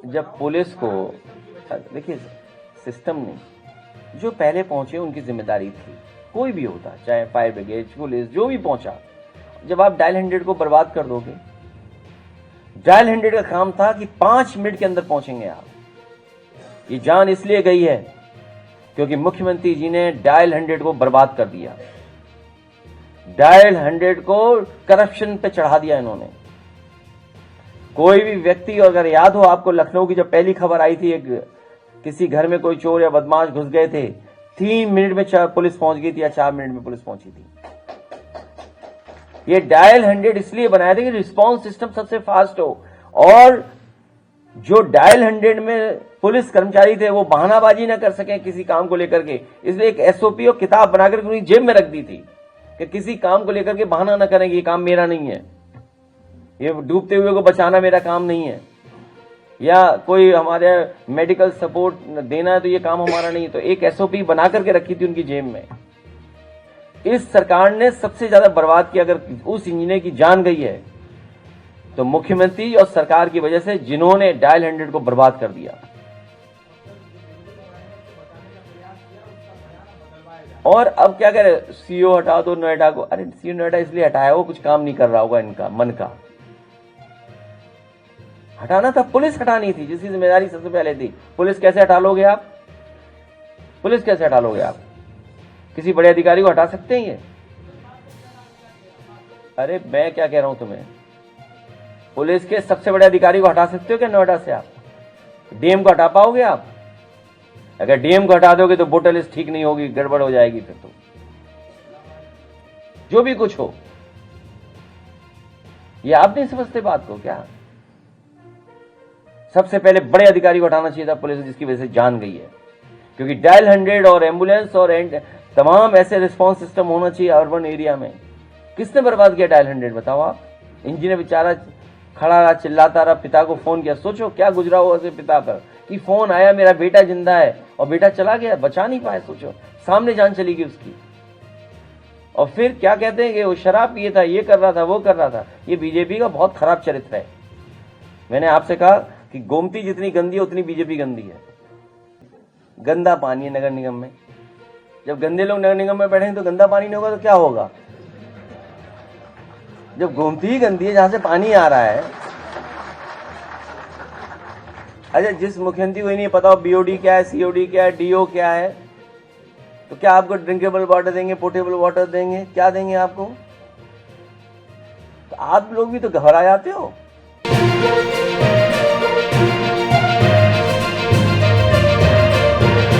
जब पुलिस को, देखिए सिस्टम नहीं, जो पहले पहुंचे उनकी जिम्मेदारी थी, कोई भी होता, चाहे फायर ब्रिगेड, पुलिस, जो भी पहुंचा। जब आप डायल 100 को बर्बाद कर दोगे, डायल 100 का काम था कि 5 मिनट के अंदर पहुंचेंगे आप। ये जान इसलिए गई है क्योंकि मुख्यमंत्री जी ने डायल 100 को बर्बाद कर दिया। डायल 100 को करप्शन पे चढ़ा दिया इन्होंने। कोई भी व्यक्ति, अगर याद हो आपको, लखनऊ की जब पहली खबर आई थी, एक किसी घर में कोई चोर या बदमाश घुस गए थे, 3 मिनट में पुलिस पहुंच गई थी या 4 मिनट में पुलिस पहुंची थी। ये डायल 100 इसलिए बनाया था कि रिस्पांस सिस्टम सबसे फास्ट हो, और जो डायल 100 में पुलिस कर्मचारी थे वो बहानाबाजी ना कर सके किसी काम को लेकर के, इसलिए एक एसओपी और किताब बनाकर उनकी जेब में रख दी थी कि किसी काम को लेकर के बहाना ना करेंगे, ये काम मेरा नहीं है, ये डूबते हुए को बचाना मेरा काम नहीं है, या कोई हमारे मेडिकल सपोर्ट देना है तो ये काम हमारा नहीं है। तो एक एसओपी बना करके रखी थी उनकी जेब में। इस सरकार ने सबसे ज्यादा बर्बाद किया। अगर उस इंजीनियर की जान गई है तो मुख्यमंत्री और सरकार की वजह से, जिन्होंने डायल 100 को बर्बाद कर दिया। और अब क्या करे, सीईओ हटा दो नोएडा को। अरे सीईओ नोएडा इसलिए हटाया, वो कुछ काम नहीं कर रहा होगा इनका मन का। हटाना था, पुलिस हटानी थी, जिसकी जिम्मेदारी सबसे पहले थी। पुलिस कैसे हटा लोगे आप? पुलिस कैसे हटा लोगे आप? किसी बड़े अधिकारी को हटा सकते हैं ये? अरे मैं क्या कह रहा हूं तुम्हें, पुलिस के सबसे बड़े अधिकारी को हटा सकते हो क्या नोएडा से आप? डीएम को हटा पाओगे आप? अगर डीएम को हटा दोगे तो वोटर लिस्ट ठीक नहीं होगी, गड़बड़ हो जाएगी फिर तो। जो भी कुछ हो, ये आप नहीं समझते बात को क्या? सबसे पहले बड़े अधिकारी को हटाना चाहिए था पुलिस, जिसकी वजह से जान गई है। क्योंकि डायल 100 और एम्बुलेंस और तमाम ऐसे रिस्पांस सिस्टम होना चाहिए अर्बन एरिया में। किसने बर्बाद किया डायल 100 बताओ आप? इंजीनियर बेचारा खड़ा रहा, चिल्लाता रहा, पिता को फोन किया। सोचो क्या गुजरा हुआ उसके पिता पर कि फोन आया, मेरा बेटा जिंदा है, और बेटा चला गया, बचा नहीं पाए। सोचो, सामने जान चली गई उसकी। और फिर क्या कहते हैं कि वो शराब पिए था, ये कर रहा था, वो कर रहा था। ये बीजेपी का बहुत खराब चरित्र है। मैंने आपसे कहा कि गोमती जितनी गंदी है उतनी बीजेपी गंदी है। गंदा पानी है नगर निगम में। जब गंदे लोग नगर निगम में बैठेंगे तो गंदा पानी नहीं होगा तो क्या होगा? जब गोमती ही गंदी है, जहां से पानी आ रहा है। अच्छा, जिस मुख्यमंत्री को ही नहीं पता हो बीओडी क्या है, सीओडी क्या है, डीओ क्या है, तो क्या आपको ड्रिंकेबल वाटर देंगे, पोर्टेबल वाटर देंगे? क्या देंगे आपको? तो आप लोग भी तो घबरा जाते हो।